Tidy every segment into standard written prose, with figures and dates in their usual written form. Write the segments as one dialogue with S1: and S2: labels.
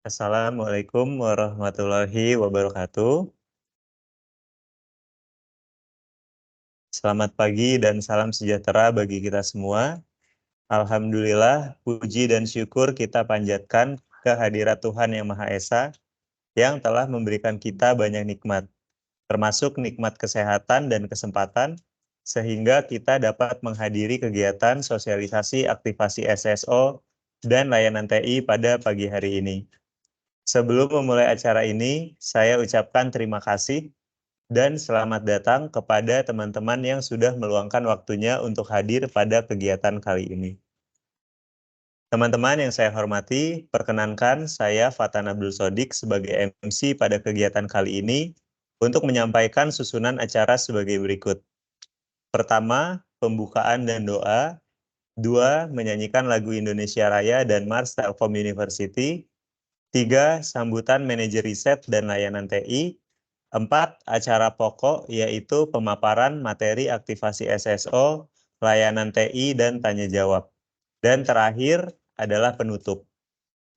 S1: Assalamualaikum warahmatullahi wabarakatuh. Selamat pagi dan salam sejahtera bagi kita semua. Alhamdulillah, puji dan syukur kita panjatkan kehadirat Tuhan Yang Maha Esa yang telah memberikan kita banyak nikmat, termasuk nikmat kesehatan dan kesempatan, sehingga kita dapat menghadiri kegiatan sosialisasi aktivasi SSO dan layanan TI pada pagi hari ini. Sebelum memulai acara ini, saya ucapkan terima kasih dan selamat datang kepada teman-teman yang sudah meluangkan waktunya untuk hadir pada kegiatan kali ini. Teman-teman yang saya hormati, perkenankan saya Fatan Abdul Sodik sebagai MC pada kegiatan kali ini untuk menyampaikan susunan acara sebagai berikut. Pertama, pembukaan dan doa. Dua, menyanyikan lagu Indonesia Raya dan Mars Telkom University. Tiga, sambutan manajer riset dan layanan TI. 4. Acara pokok yaitu pemaparan materi aktivasi SSO, layanan TI, dan tanya jawab. Dan terakhir adalah penutup.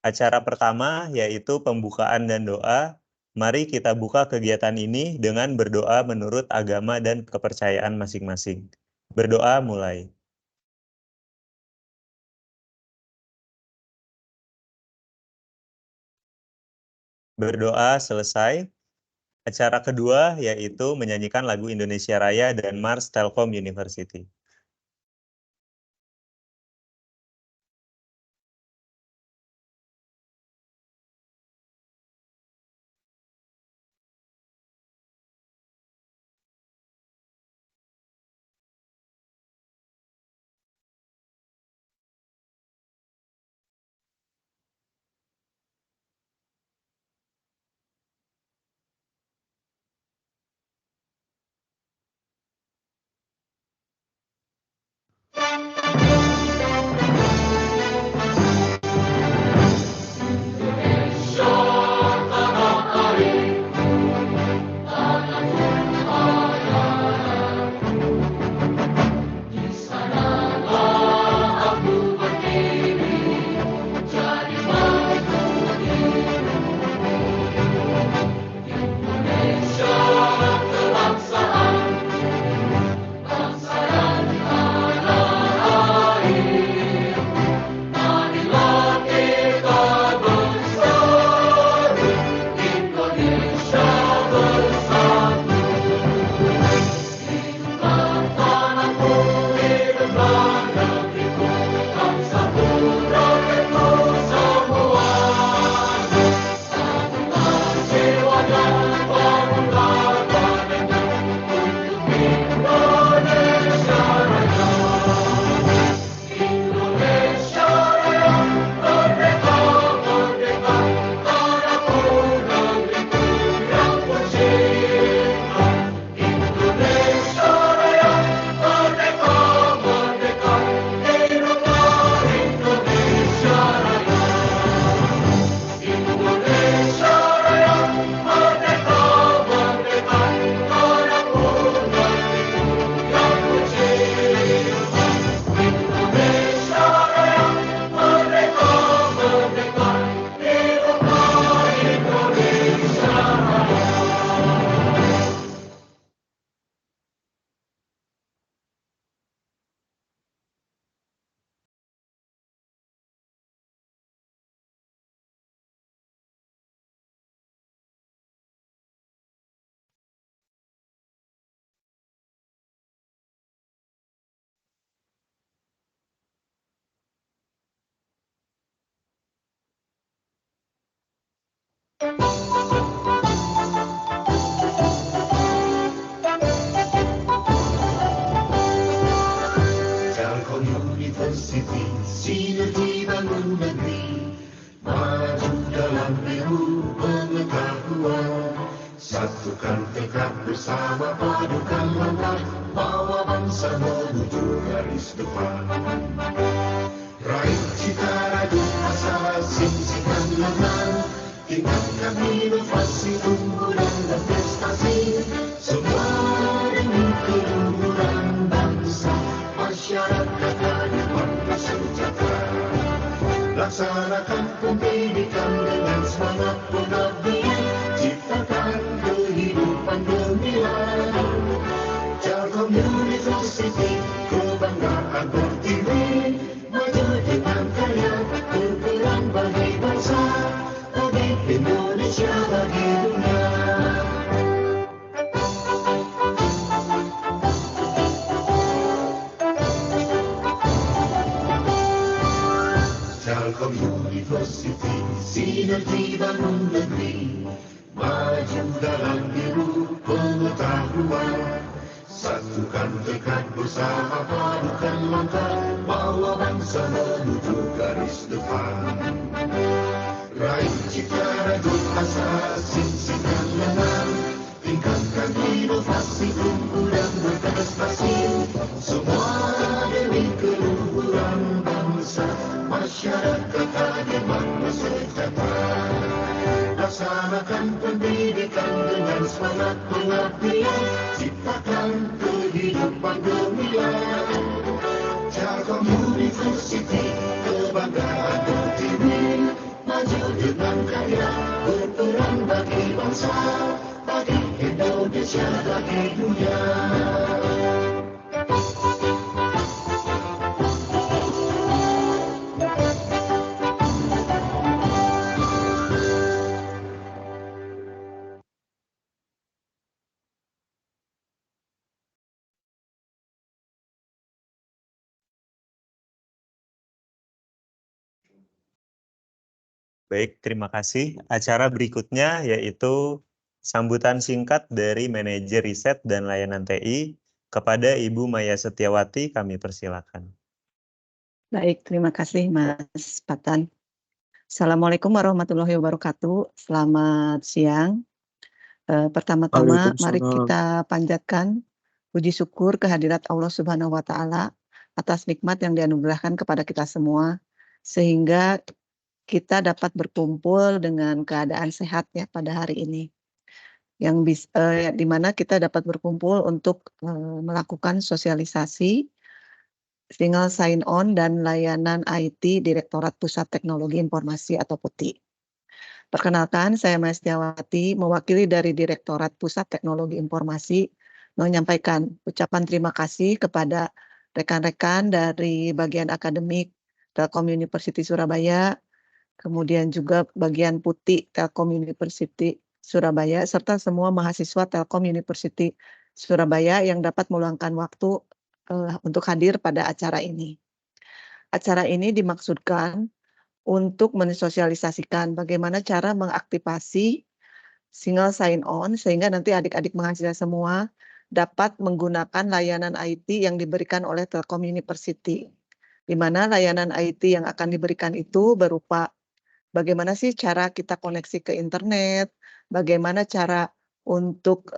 S1: Acara pertama yaitu pembukaan dan doa. Mari kita buka kegiatan ini dengan berdoa menurut agama dan kepercayaan masing-masing. Berdoa mulai. Berdoa selesai. Acara kedua yaitu menyanyikan lagu Indonesia Raya dan Mars Telkom University.
S2: Telkom University, sinergi bangun negeri, maju dalam ilmu pengetahuan. Satukan tekad bersama, padukan langkah, bawa bangsa menuju garis depan. Raih cita radu asa, singsikan lengan, tingkatkan inovasi, unggulan dan prestasi. Semua demi keluhuran bangsa, masyarakat dan warga sejahtera. Laksanakan pendidikan dengan semangat pengabdian, ciptakan kehidupan gemilang. Telkom University, kebanggaan Pertiwi, maju dengan karya, berperan bagi bangsa, bagi Indonesia, bagi dunia. Telkom University, sinergi bangun negeri, maju dalam biru pengetahuan. Satukan tekad bersama, padukan langkah, bawa bangsa menuju garis depan. Raih cita rajut asa, singkirkan lengan, tingkatkan inovasi, unggulan berprestasi. Semua demi keluhuran bangsa, masyarakat adil makmur sejahtera. Laksanakan pendidikan dengan semangat pengabdian, ciptakan kehidupan gemilang. Telkom University, kebanggaan Pertiwi, maju dengan karya, berperan bagi bangsa, bagi Indonesia, bagi dunia.
S1: Baik, terima kasih. Acara berikutnya yaitu sambutan singkat dari Manajer Riset dan Layanan TI kepada Ibu Maya Setiawati, kami persilakan.
S3: Baik, terima kasih Mas Patan. Assalamualaikum warahmatullahi wabarakatuh. Selamat siang. Pertama-tama mari kita panjatkan puji syukur kehadirat Allah Subhanahu wa Ta'ala atas nikmat yang dianugerahkan kepada kita semua, sehingga kita dapat berkumpul dengan keadaan sehat ya pada hari ini. Di mana kita dapat berkumpul untuk melakukan sosialisasi single sign-on dan layanan IT Direktorat Pusat Teknologi Informasi atau PUTI. Perkenalkan, saya Maya Setiawati, mewakili dari Direktorat Pusat Teknologi Informasi, menyampaikan ucapan terima kasih kepada rekan-rekan dari bagian akademik Telkom University Surabaya, kemudian juga bagian PUTI Telkom University Surabaya, serta semua mahasiswa Telkom University Surabaya yang dapat meluangkan waktu untuk hadir pada acara ini. Acara ini dimaksudkan untuk mensosialisasikan bagaimana cara mengaktifasi single sign-on sehingga nanti adik-adik mahasiswa semua dapat menggunakan layanan IT yang diberikan oleh Telkom University. Di mana layanan IT yang akan diberikan itu berupa bagaimana sih cara kita koneksi ke internet, bagaimana cara untuk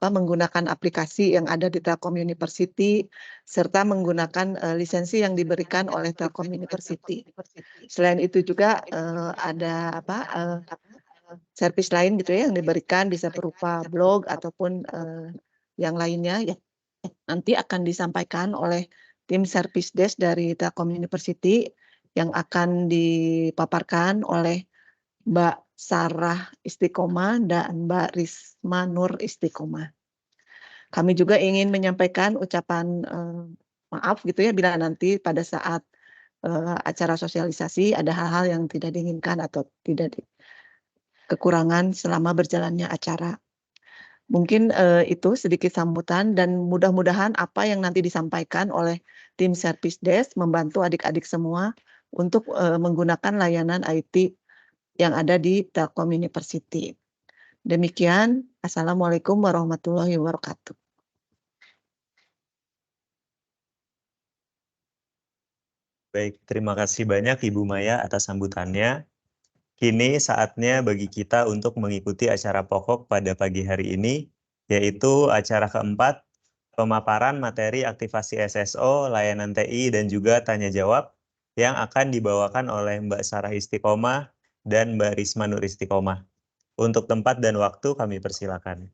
S3: menggunakan aplikasi yang ada di Telkom University, serta menggunakan lisensi yang diberikan oleh Telkom University. Selain itu juga ada servis lain gitu ya yang diberikan, bisa berupa blog ataupun yang lainnya ya nanti akan disampaikan oleh tim service desk dari Telkom University yang akan dipaparkan oleh Mbak Sarah Istiqomah dan Mbak Risma Nur Istiqomah. Kami juga ingin menyampaikan ucapan maaf gitu ya bila nanti pada saat acara sosialisasi ada hal-hal yang tidak diinginkan atau tidak kekurangan selama berjalannya acara. Mungkin itu sedikit sambutan dan mudah-mudahan apa yang nanti disampaikan oleh tim service desk membantu adik-adik semua untuk menggunakan layanan IT yang ada di Telkom University. Demikian, Assalamualaikum warahmatullahi wabarakatuh.
S1: Baik, terima kasih banyak Ibu Maya atas sambutannya. Kini saatnya bagi kita untuk mengikuti acara pokok pada pagi hari ini, yaitu acara keempat, pemaparan materi aktivasi SSO, layanan TI, dan juga tanya jawab yang akan dibawakan oleh Mbak Sarah Istiqomah dan Mbak Risma Nur Istiqomah. Untuk tempat dan waktu kami persilakan.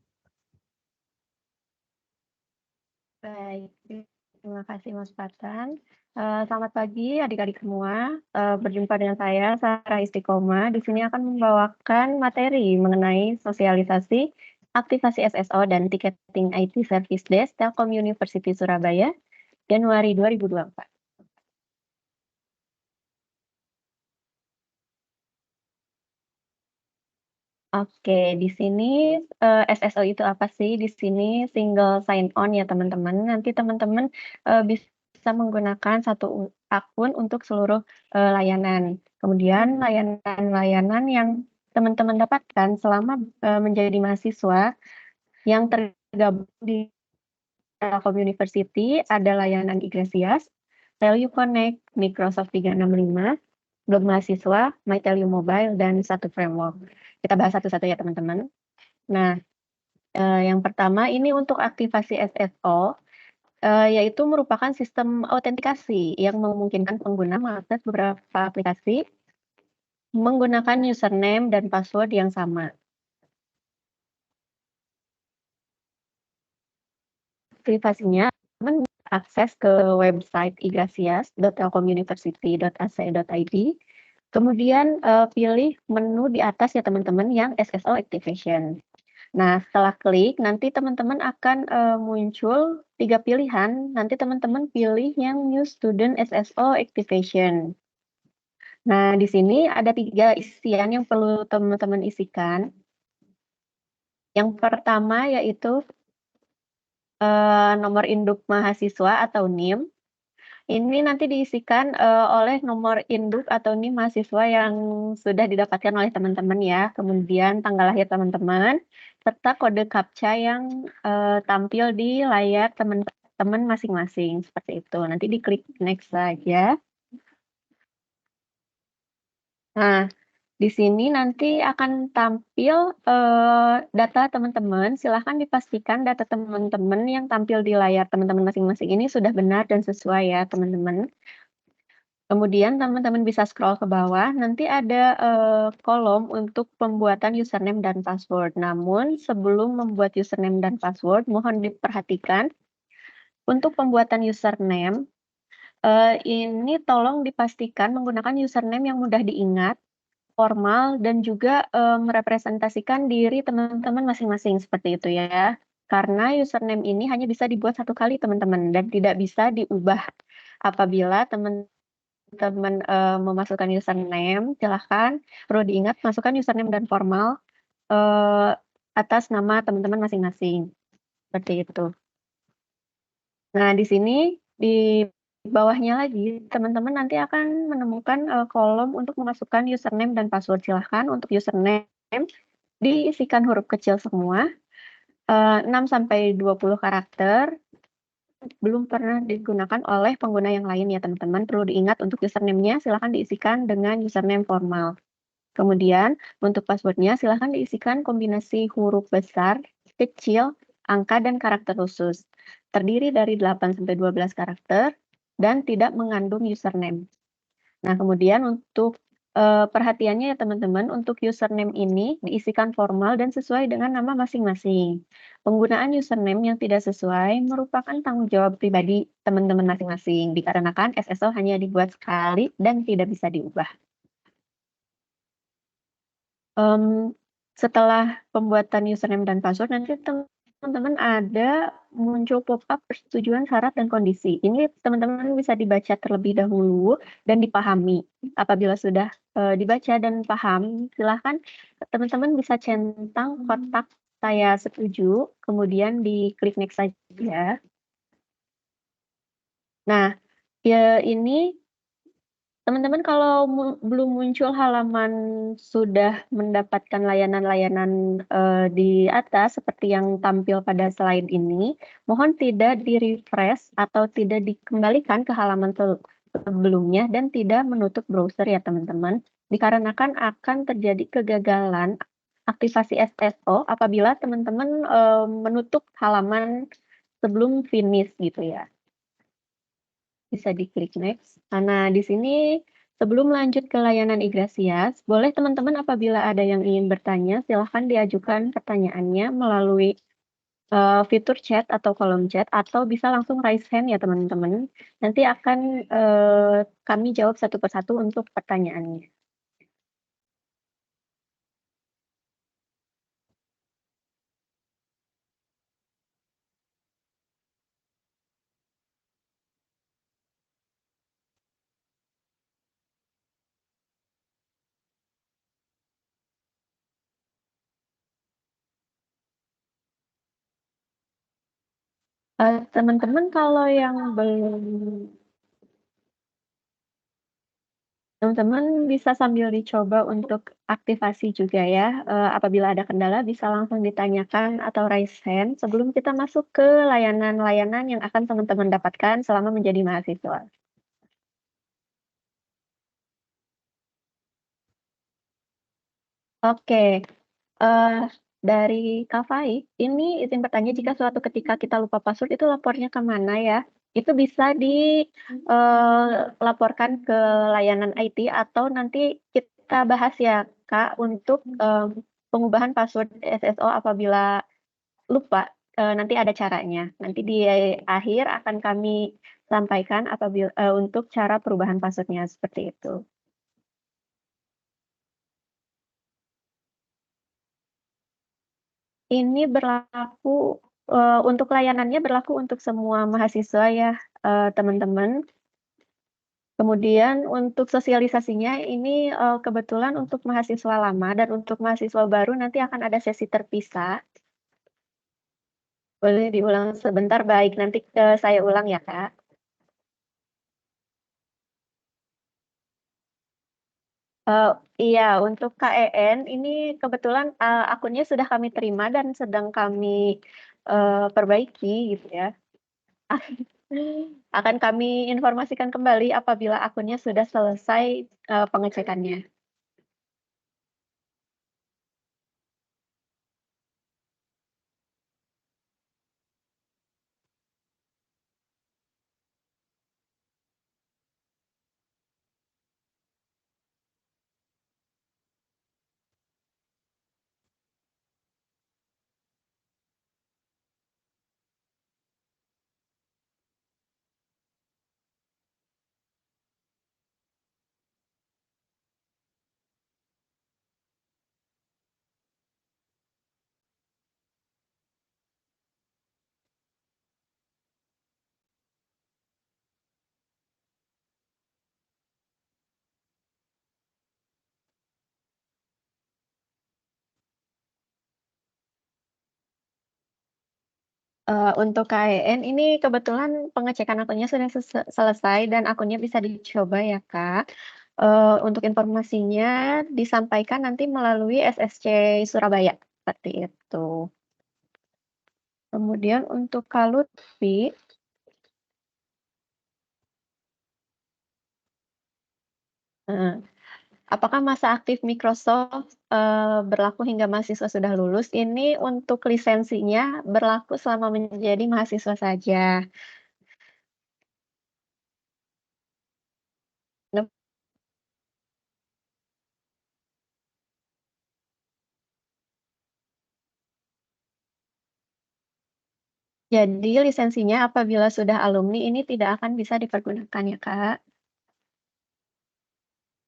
S4: Baik, Terima kasih Mas Patan. Selamat pagi adik-adik semua. Berjumpa dengan saya Sarah Istiqomah. Di sini akan membawakan materi mengenai sosialisasi, aktivasi SSO dan ticketing IT Service Desk Telkom University Surabaya Januari 2024. Oke, di sini SSO itu apa sih? Di sini single sign on ya teman-teman. Nanti teman-teman bisa menggunakan satu akun untuk seluruh layanan. Kemudian layanan-layanan yang teman-teman dapatkan selama menjadi mahasiswa yang tergabung di Telkom University ada layanan Igresias, Telyu Connect, Microsoft 365, blog mahasiswa, MyTelU Mobile, dan satu framework. Kita bahas satu-satu ya teman-teman. Nah, yang pertama ini untuk aktivasi SSO, yaitu merupakan sistem autentikasi yang memungkinkan pengguna mengakses beberapa aplikasi menggunakan username dan password yang sama. Aktivasinya akses ke website igrasias.telkomuniversity.ac.id. Kemudian pilih menu di atas ya teman-teman yang SSO Activation. Nah, setelah klik, nanti teman-teman akan muncul 3 pilihan. Nanti teman-teman pilih yang New Student SSO Activation. Nah, di sini ada 3 isian yang perlu teman-teman isikan. Yang pertama yaitu nomor induk mahasiswa atau NIM. Ini nanti diisikan oleh nomor induk atau NIM mahasiswa yang sudah didapatkan oleh teman-teman ya. Kemudian tanggal lahir teman-teman, serta kode CAPTCHA yang tampil di layar teman-teman masing-masing. Seperti itu. Nanti diklik next saja. Nah, di sini nanti akan tampil data teman-teman. Silahkan dipastikan data teman-teman yang tampil di layar teman-teman masing-masing ini sudah benar dan sesuai ya teman-teman. Kemudian teman-teman bisa scroll ke bawah, nanti ada kolom untuk pembuatan username dan password. Namun sebelum membuat username dan password, mohon diperhatikan untuk pembuatan username, ini tolong dipastikan menggunakan username yang mudah diingat, formal, dan juga merepresentasikan diri teman-teman masing-masing seperti itu ya. Karena username ini hanya bisa dibuat satu kali teman-teman dan tidak bisa diubah. Apabila teman-teman memasukkan username, silahkan perlu diingat masukkan username dan formal atas nama teman-teman masing-masing. Seperti itu. Nah, di sini di bawahnya lagi, teman-teman nanti akan menemukan kolom untuk memasukkan username dan password. Silahkan untuk username diisikan huruf kecil semua, 6-20 karakter, belum pernah digunakan oleh pengguna yang lain ya teman-teman. Perlu diingat untuk username-nya silahkan diisikan dengan username formal. Kemudian untuk password-nya silahkan diisikan kombinasi huruf besar, kecil, angka, dan karakter khusus. Terdiri dari 8-12 karakter dan tidak mengandung username. Nah, kemudian untuk perhatiannya ya teman-teman, untuk username ini diisikan formal dan sesuai dengan nama masing-masing. Penggunaan username yang tidak sesuai merupakan tanggung jawab pribadi teman-teman masing-masing, dikarenakan SSO hanya dibuat sekali dan tidak bisa diubah. Setelah pembuatan username dan password, nanti teman-teman ada muncul pop-up persetujuan syarat dan kondisi. Ini teman-teman bisa dibaca terlebih dahulu dan dipahami. Apabila sudah dibaca dan paham, silahkan teman-teman bisa centang kotak saya setuju, kemudian diklik next saja. Nah, ya ini teman-teman kalau belum muncul halaman sudah mendapatkan layanan-layanan di atas seperti yang tampil pada slide ini, mohon tidak di-refresh atau tidak dikembalikan ke halaman sebelumnya dan tidak menutup browser ya teman-teman, dikarenakan akan terjadi kegagalan aktivasi SSO apabila teman-teman menutup halaman sebelum finish gitu ya. Bisa diklik next. Nah, di sini sebelum lanjut ke layanan Igrasias, boleh teman-teman apabila ada yang ingin bertanya, silahkan diajukan pertanyaannya melalui fitur chat atau kolom chat, atau bisa langsung raise hand ya teman-teman. Nanti akan kami jawab satu persatu untuk pertanyaannya. Teman-teman kalau yang belum, teman-teman bisa sambil dicoba untuk aktivasi juga ya. Apabila ada kendala bisa langsung ditanyakan atau raise hand sebelum kita masuk ke layanan-layanan yang akan teman-teman dapatkan selama menjadi mahasiswa. Oke, eh, dari Kak Faik, ini izin bertanya jika suatu ketika kita lupa password itu lapornya kemana ya? Itu bisa dilaporkan ke layanan IT atau nanti kita bahas ya Kak untuk pengubahan password SSO apabila lupa. Nanti ada caranya. Nanti di akhir akan kami sampaikan apabila untuk cara perubahan passwordnya seperti itu. Ini berlaku untuk layanannya berlaku untuk semua mahasiswa ya, teman-teman. Kemudian untuk sosialisasinya ini kebetulan untuk mahasiswa lama dan untuk mahasiswa baru nanti akan ada sesi terpisah. Boleh diulang sebentar, baik. Nanti saya ulang ya, Kak. Eh, iya, untuk KEN ini kebetulan akunnya sudah kami terima dan sedang kami perbaiki gitu ya. Akan kami informasikan kembali apabila akunnya sudah selesai pengecekannya. Untuk KEN ini kebetulan pengecekan akunnya sudah selesai dan akunnya bisa dicoba ya Kak. Untuk informasinya disampaikan nanti melalui SSC Surabaya seperti itu. Kemudian untuk Kalutpi, apakah masa aktif Microsoft berlaku hingga mahasiswa sudah lulus? Ini untuk lisensinya berlaku selama menjadi mahasiswa saja. Nah, jadi lisensinya apabila sudah alumni ini tidak akan bisa dipergunakan ya Kak.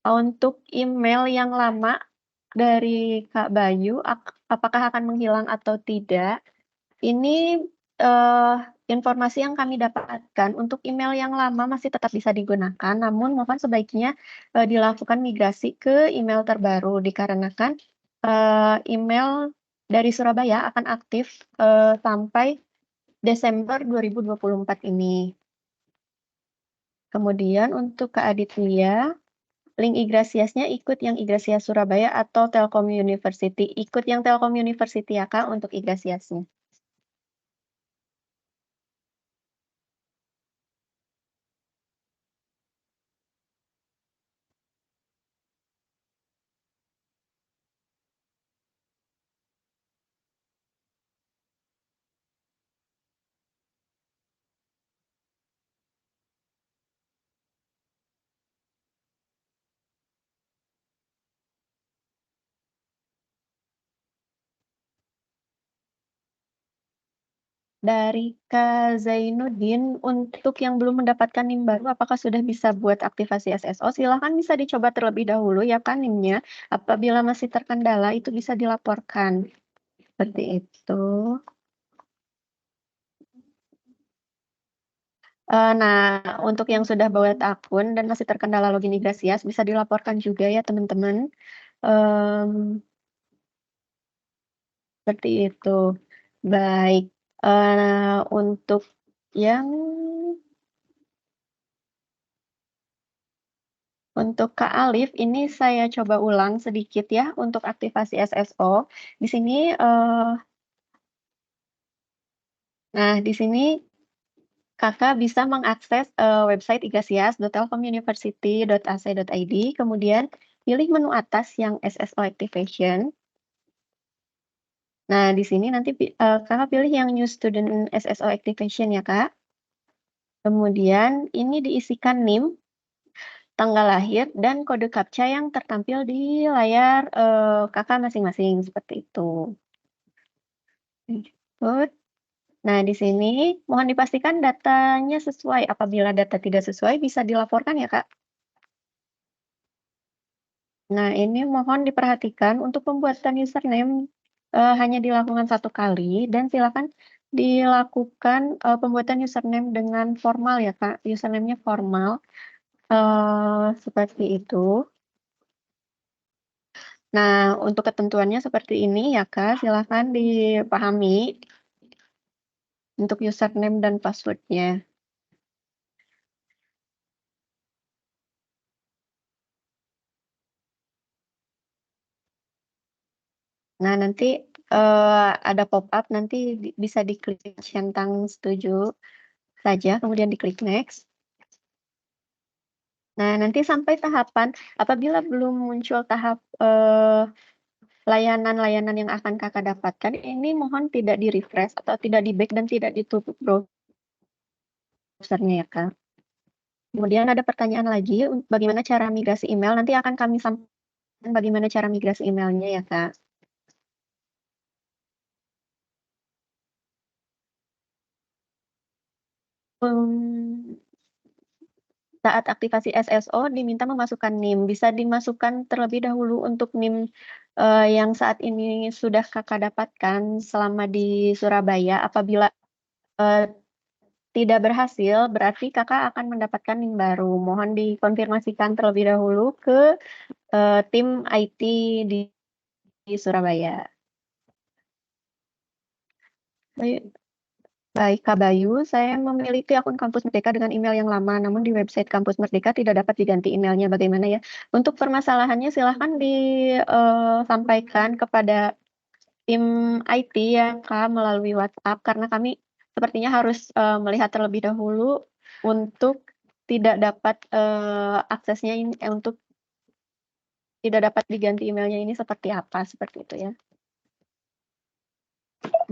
S4: Untuk email yang lama dari Kak Bayu, apakah akan menghilang atau tidak? Ini eh, informasi yang kami dapatkan untuk email yang lama masih tetap bisa digunakan, namun mohon sebaiknya dilakukan migrasi ke email terbaru dikarenakan email dari Surabaya akan aktif sampai Desember 2024 ini. Kemudian untuk Kak Aditya, link Igrasiasnya ikut yang Igrasias Surabaya atau Telkom University. Ikut yang Telkom University ya Kak untuk Igrasiasnya. dari Kak Zainuddin, untuk yang belum mendapatkan NIM baru, apakah sudah bisa buat aktivasi SSO? Silahkan bisa dicoba terlebih dahulu ya kan NIM-nya. Apabila masih terkendala, itu bisa dilaporkan. Seperti itu. Nah, untuk yang sudah buat akun dan masih terkendala login Igrasias, bisa dilaporkan juga ya teman-teman. Seperti itu. Baik. Untuk yang Kak Alif, ini saya coba ulang sedikit ya untuk aktivasi SSO. Di sini, nah di sini Kakak bisa mengakses website igasias.telkomuniversity.ac.id, kemudian pilih menu atas yang SSO Activation. Nah, di sini nanti Kakak pilih yang New Student SSO Activation ya, Kak. Kemudian ini diisikan NIM, tanggal lahir, dan kode CAPTCHA yang tertampil di layar Kakak masing-masing, seperti itu. Good. Nah, di sini mohon dipastikan datanya sesuai. Apabila data tidak sesuai, bisa dilaporkan ya, Kak. Nah, ini mohon diperhatikan untuk pembuatan username hanya dilakukan 1 kali, dan silakan dilakukan pembuatan username dengan formal ya, Kak. Username-nya formal, seperti itu. Nah, untuk ketentuannya seperti ini ya, Kak, silakan dipahami untuk username dan password-nya. Nah, nanti ada pop-up, nanti bisa diklik centang setuju saja, kemudian diklik next. Nah, nanti sampai tahapan, apabila belum muncul tahap layanan-layanan yang akan Kakak dapatkan, ini mohon tidak di-refresh atau tidak di-back dan tidak ditutup browser-nya ya, Kak. Kemudian ada pertanyaan lagi, bagaimana cara migrasi email? Nanti akan kami sampaikan bagaimana cara migrasi emailnya ya, Kak. Saat aktivasi SSO diminta memasukkan NIM. Bisa dimasukkan terlebih dahulu untuk NIM yang saat ini sudah Kakak dapatkan selama di Surabaya. Apabila tidak berhasil, berarti Kakak akan mendapatkan NIM baru. Mohon dikonfirmasikan terlebih dahulu ke tim IT di Surabaya. Baik, Kak Bayu, saya memiliki akun Kampus Merdeka dengan email yang lama, namun di website Kampus Merdeka tidak dapat diganti emailnya. Bagaimana ya? Untuk permasalahannya silahkan disampaikan kepada tim IT ya, Kak, melalui WhatsApp, karena kami sepertinya harus melihat terlebih dahulu untuk tidak dapat aksesnya ini, untuk tidak dapat diganti emailnya ini seperti apa, seperti itu ya.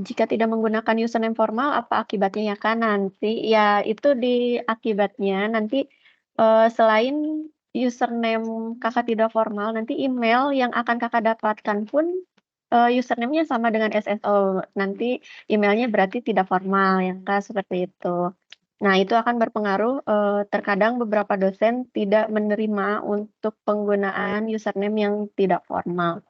S4: Jika tidak menggunakan username formal, apa akibatnya ya kan? Nanti ya itu di akibatnya nanti selain username Kakak tidak formal, nanti email yang akan Kakak dapatkan pun username-nya sama dengan SSO. Nanti emailnya berarti tidak formal ya Kak, seperti itu. Nah, itu akan berpengaruh, terkadang beberapa dosen tidak menerima untuk penggunaan username yang tidak formal.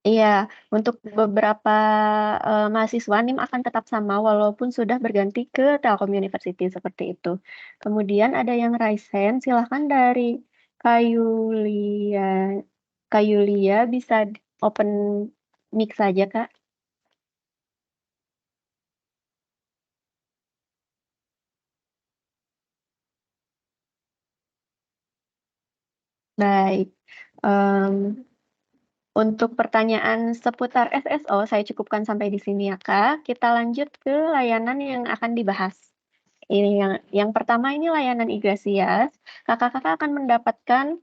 S4: Iya, untuk beberapa mahasiswa NIM akan tetap sama walaupun sudah berganti ke Telkom University, seperti itu. Kemudian ada yang raise hand, silahkan dari Kayulia. Kayulia bisa open mic saja, Kak. Baik. Untuk pertanyaan seputar SSO, saya cukupkan sampai di sini ya, Kak. Kita lanjut ke layanan yang akan dibahas. Ini yang pertama ini layanan Igrasias. Kakak-kakak akan mendapatkan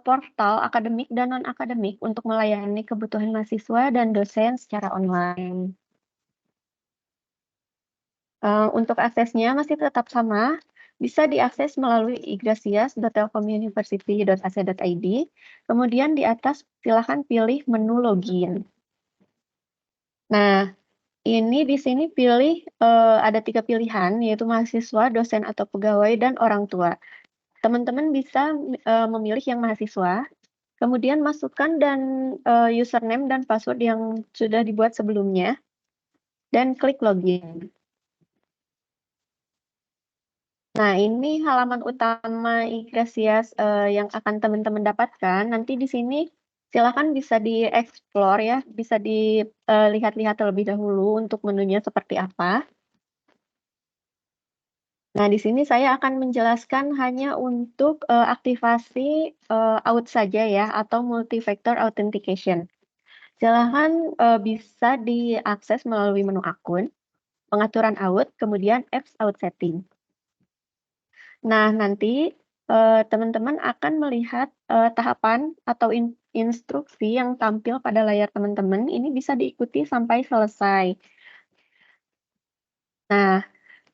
S4: portal akademik dan non-akademik untuk melayani kebutuhan mahasiswa dan dosen secara online. Untuk aksesnya masih tetap sama, bisa diakses melalui igrasias.telkomuniversity.ac.id. Kemudian di atas silakan pilih menu login. Nah, ini di sini pilih ada 3 pilihan, yaitu mahasiswa, dosen atau pegawai, dan orang tua. Teman-teman bisa memilih yang mahasiswa, kemudian masukkan dan username dan password yang sudah dibuat sebelumnya, dan klik login. Nah, ini halaman utama Igrasias yang akan teman-teman dapatkan. Nanti di sini silakan bisa dieksplor ya, bisa dilihat-lihat terlebih dahulu untuk menunya seperti apa. Nah, di sini saya akan menjelaskan hanya untuk aktivasi AUT saja ya, atau multi-factor authentication. Silahkan bisa diakses melalui menu akun, pengaturan AUT, kemudian apps AUT setting. Nah, nanti teman-teman akan melihat tahapan atau instruksi yang tampil pada layar teman-teman, ini bisa diikuti sampai selesai. Nah,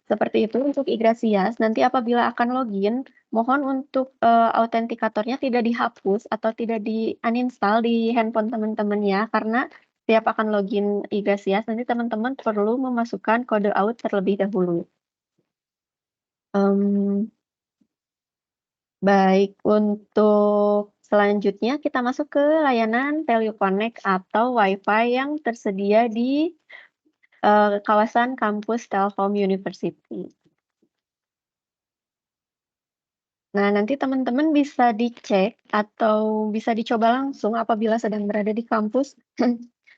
S4: seperti itu untuk Igrasias, nanti apabila akan login, mohon untuk autentikatornya tidak dihapus atau tidak di-uninstall di handphone teman-teman ya, karena setiap akan login Igrasias, nanti teman-teman perlu memasukkan kode AUT terlebih dahulu. Baik, untuk selanjutnya kita masuk ke layanan Teleconnect atau Wi-Fi yang tersedia di kawasan kampus Telkom University. Nah, nanti teman-teman bisa dicek atau bisa dicoba langsung apabila sedang berada di kampus,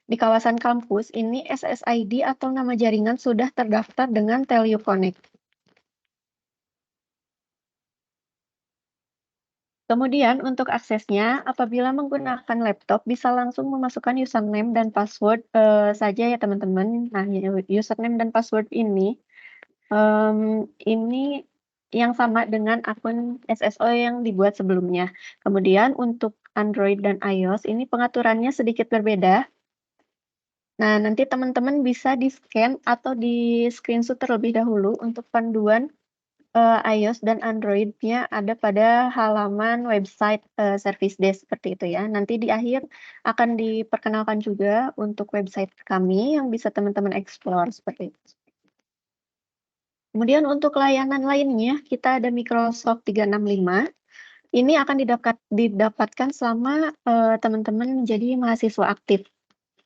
S4: di kawasan kampus, ini SSID atau nama jaringan sudah terdaftar dengan Teleconnect. Kemudian untuk aksesnya, apabila menggunakan laptop bisa langsung memasukkan username dan password saja ya teman-teman. Nah, username dan password ini yang sama dengan akun SSO yang dibuat sebelumnya. Kemudian untuk Android dan iOS ini pengaturannya sedikit berbeda. Nah, nanti teman-teman bisa di-scan atau di-screenshot terlebih dahulu untuk panduan iOS dan Android-nya ada pada halaman website Service Desk seperti itu ya. Nanti di akhir akan diperkenalkan juga untuk website kami yang bisa teman-teman explore seperti itu. Kemudian untuk layanan lainnya, kita ada Microsoft 365. Ini akan didapatkan selama teman-teman menjadi mahasiswa aktif.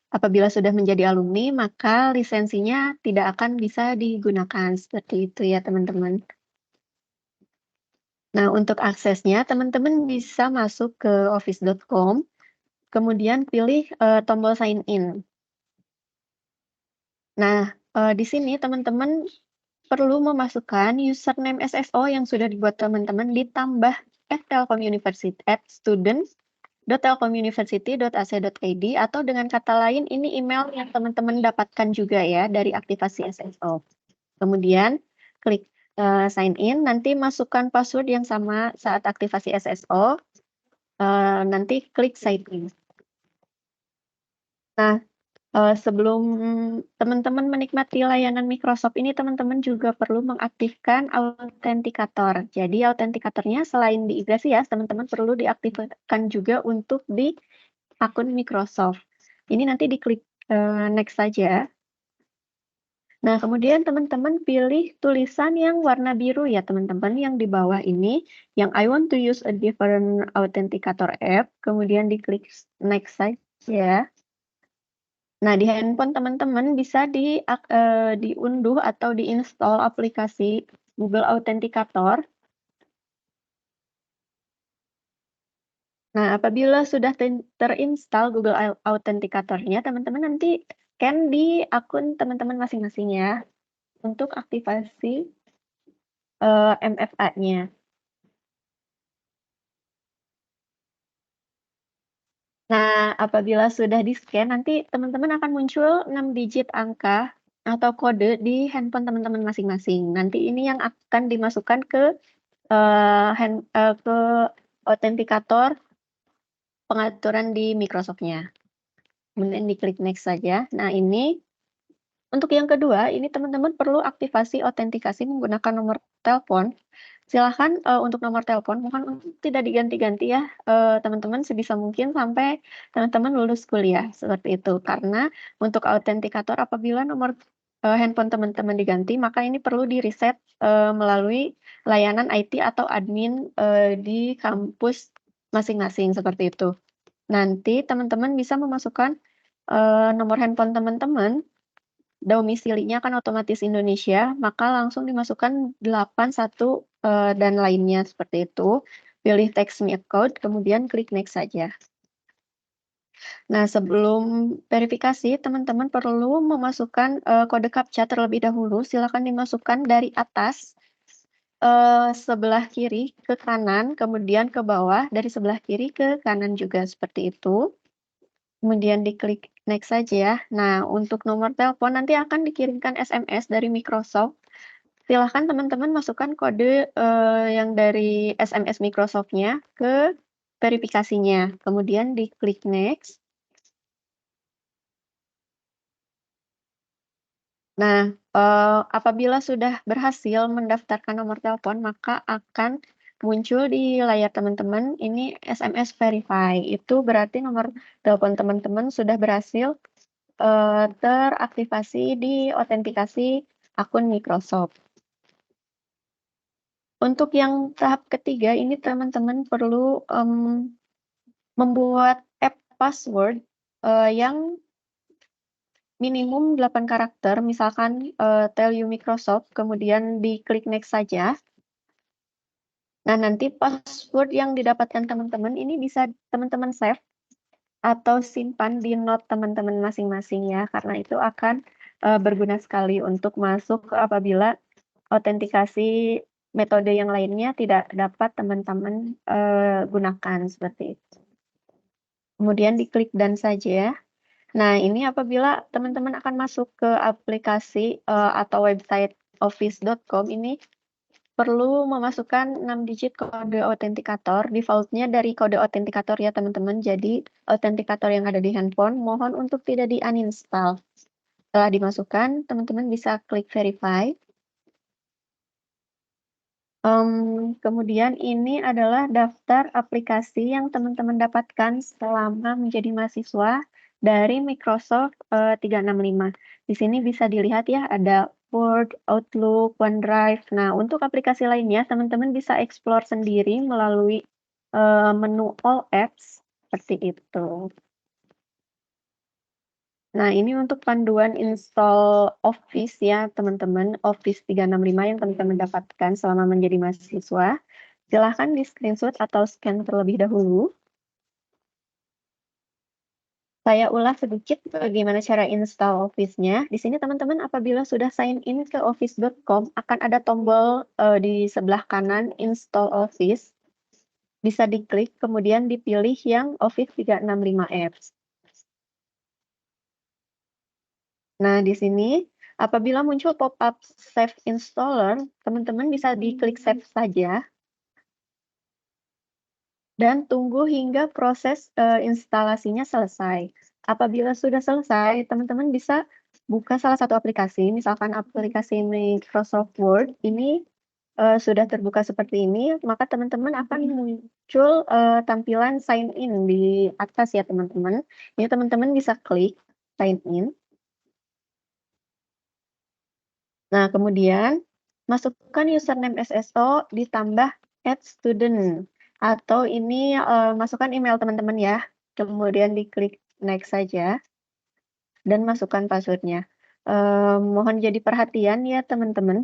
S4: Apabila sudah menjadi alumni, maka lisensinya tidak akan bisa digunakan. Seperti itu ya teman-teman. Nah, untuk aksesnya, teman-teman bisa masuk ke office.com, kemudian pilih tombol sign in. Nah, di sini teman-teman perlu memasukkan username SSO yang sudah dibuat teman-teman ditambah @telkomuniversity@students.telkomuniversity.ac.id atau dengan kata lain ini email yang teman-teman dapatkan juga ya dari aktivasi SSO. Kemudian klik sign in, nanti masukkan password yang sama saat aktivasi SSO, nanti klik sign in. Nah, sebelum teman-teman menikmati layanan Microsoft ini, teman-teman juga perlu mengaktifkan autentikator. Jadi autentikatornya selain di Igrasias, teman-teman perlu diaktifkan juga untuk di akun Microsoft. Ini nanti diklik next saja. Nah, kemudian teman-teman pilih tulisan yang warna biru ya teman-teman, yang di bawah ini, yang I want to use a different authenticator app, kemudian diklik next saja. Nah, di handphone teman-teman bisa diunduh atau diinstal aplikasi Google Authenticator. Nah, apabila sudah terinstall Google Authenticator-nya, teman-teman nanti scan di akun teman-teman masing-masing ya untuk aktivasi MFA-nya. Nah, apabila sudah di-scan, nanti teman-teman akan muncul 6 digit angka atau kode di handphone teman-teman masing-masing. Nanti ini yang akan dimasukkan ke ke autentikator pengaturan di Microsoft-nya. Kemudian diklik next saja. Nah, ini untuk yang kedua, ini teman-teman perlu aktivasi autentikasi menggunakan nomor telepon Silahkan untuk nomor telepon mohon untuk tidak diganti-ganti ya, teman-teman sebisa mungkin sampai teman-teman lulus kuliah, seperti itu. Karena untuk autentikator apabila nomor handphone teman-teman diganti, maka ini perlu di-reset melalui layanan IT atau admin di kampus masing-masing, seperti itu. Nanti teman-teman bisa memasukkan nomor handphone teman-teman, domisilinya kan otomatis Indonesia, maka langsung dimasukkan 81 dan lainnya seperti itu. Pilih text me a code, kemudian klik next saja. Nah, sebelum verifikasi, teman-teman perlu memasukkan kode CAPTCHA terlebih dahulu. Silakan dimasukkan dari atas sebelah kiri ke kanan, kemudian ke bawah, dari sebelah kiri ke kanan juga seperti itu. Kemudian diklik next saja. Nah, untuk nomor telepon nanti akan dikirimkan SMS dari Microsoft. Silahkan teman-teman masukkan kode yang dari SMS Microsoft-nya ke verifikasinya. Kemudian diklik next. Nah, apabila sudah berhasil mendaftarkan nomor telepon, maka akan muncul di layar teman-teman ini SMS verify. Itu berarti nomor telepon teman-teman sudah berhasil teraktivasi di autentikasi akun Microsoft. Untuk yang tahap ketiga ini teman-teman perlu membuat app password yang minimum 8 karakter, misalkan tell you Microsoft, kemudian diklik next saja. Nah, nanti password yang didapatkan teman-teman ini bisa teman-teman save atau simpan di note teman-teman masing-masing ya, karena itu akan berguna sekali untuk masuk apabila autentikasi metode yang lainnya tidak dapat teman-teman gunakan seperti itu. Kemudian diklik done saja. Nah, ini apabila teman-teman akan masuk ke aplikasi atau website office.com ini perlu memasukkan 6 digit kode autentikator, defaultnya dari kode autentikator ya teman-teman, jadi autentikator yang ada di handphone mohon untuk tidak di-uninstall. Setelah dimasukkan, teman-teman bisa klik verify. Kemudian ini adalah daftar aplikasi yang teman-teman dapatkan selama menjadi mahasiswa dari Microsoft 365. Di sini bisa dilihat ya, ada Word, Outlook, OneDrive. Nah, untuk aplikasi lainnya, teman-teman bisa explore sendiri melalui menu All Apps, seperti itu. Nah, ini untuk panduan install Office ya, teman-teman. Office 365 yang teman-teman dapatkan selama menjadi mahasiswa. Silahkan di-screenshot atau scan terlebih dahulu. Saya ulas sedikit bagaimana cara install Office-nya. Di sini teman-teman apabila sudah sign in ke office.com akan ada tombol di sebelah kanan install Office. Bisa diklik kemudian dipilih yang Office 365 Apps. Nah, di sini apabila muncul pop-up Save Installer, teman-teman bisa diklik Save saja. Dan tunggu hingga proses instalasinya selesai. Apabila sudah selesai, teman-teman bisa buka salah satu aplikasi, misalkan aplikasi Microsoft Word, ini sudah terbuka seperti ini, maka teman-teman akan muncul tampilan sign in di atas ya teman-teman. Ini teman-teman bisa klik sign in. Nah, kemudian masukkan username SSO ditambah @student atau ini masukkan email teman-teman ya. Kemudian diklik next saja dan masukkan passwordnya. Mohon jadi perhatian ya teman-teman.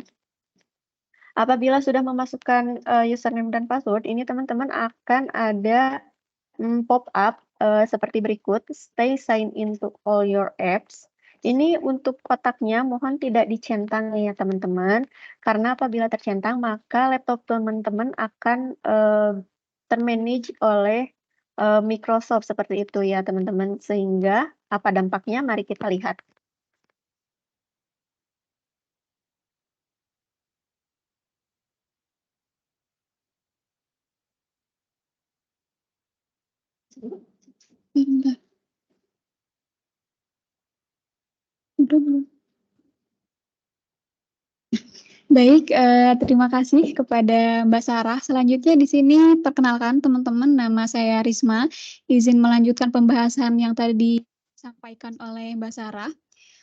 S4: Apabila sudah memasukkan username dan password, ini teman-teman akan ada pop-up seperti berikut, stay sign in to all your apps. Ini untuk kotaknya mohon tidak dicentang ya teman-teman, karena apabila tercentang maka laptop teman-teman akan termanage oleh Microsoft seperti itu ya teman-teman, sehingga apa dampaknya mari kita lihat.
S3: Bentar. Udah belum?
S5: Baik, terima kasih kepada Mbak Sarah. Selanjutnya di sini perkenalkan teman-teman, nama saya Risma. Izin melanjutkan pembahasan yang tadi disampaikan oleh Mbak Sarah.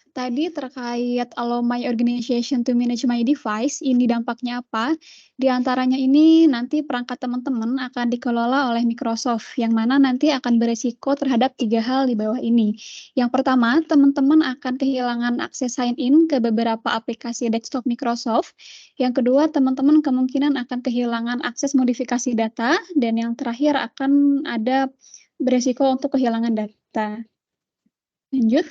S5: Tadi terkait allow my organization to manage my device, ini dampaknya apa? Di antaranya ini nanti perangkat teman-teman akan dikelola oleh Microsoft, yang mana nanti akan beresiko terhadap 3 hal di bawah ini. Yang pertama, teman-teman akan kehilangan akses sign-in ke beberapa aplikasi desktop Microsoft. Yang kedua, teman-teman kemungkinan akan kehilangan akses modifikasi data. Dan yang terakhir akan ada beresiko untuk kehilangan data. Lanjut.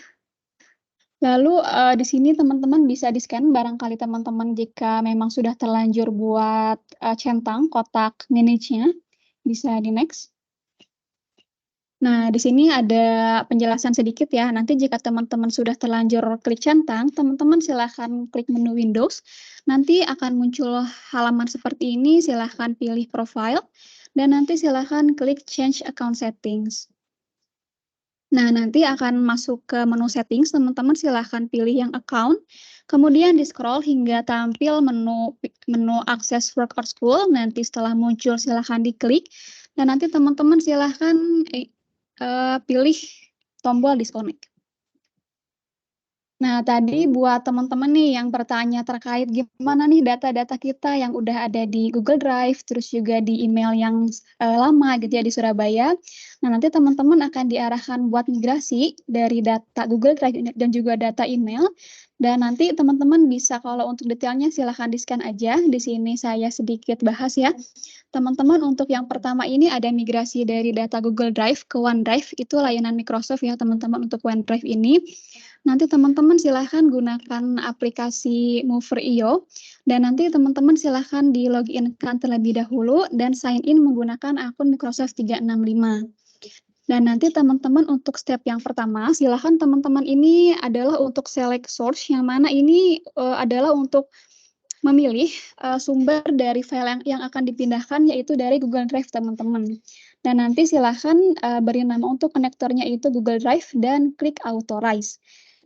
S5: Lalu di sini teman-teman bisa di-scan barangkali teman-teman jika memang sudah terlanjur buat centang kotak manage-nya, bisa di next. Nah, di sini ada penjelasan sedikit ya. Nanti jika teman-teman sudah terlanjur klik centang, teman-teman silahkan klik menu Windows. Nanti akan muncul halaman seperti ini, silahkan pilih profile, dan nanti silahkan klik change account settings. Nah, nanti akan masuk ke menu settings, teman-teman silahkan pilih yang account, kemudian di-scroll hingga tampil menu akses work or school, nanti setelah muncul silahkan diklik, dan nanti teman-teman silahkan pilih tombol disconnect. Nah, tadi buat teman-teman nih yang bertanya terkait gimana nih data-data kita yang udah ada di Google Drive, terus juga di email yang lama gitu ya di Surabaya. Nah, nanti teman-teman akan diarahkan buat migrasi dari data Google Drive dan juga data email. Dan nanti teman-teman bisa kalau untuk detailnya silahkan di-scan aja. Di sini saya sedikit bahas ya. Teman-teman untuk yang pertama ini ada migrasi dari data Google Drive ke OneDrive. Itu layanan Microsoft ya teman-teman untuk OneDrive ini. Nanti teman-teman silahkan gunakan aplikasi Mover.io dan nanti teman-teman silahkan di login-kan terlebih dahulu dan sign in menggunakan akun Microsoft 365. Dan nanti teman-teman untuk step yang pertama, silahkan teman-teman ini adalah untuk select source, yang mana ini adalah untuk memilih sumber dari file yang akan dipindahkan, yaitu dari Google Drive teman-teman. Dan nanti silahkan beri nama untuk konektornya itu Google Drive dan klik authorize.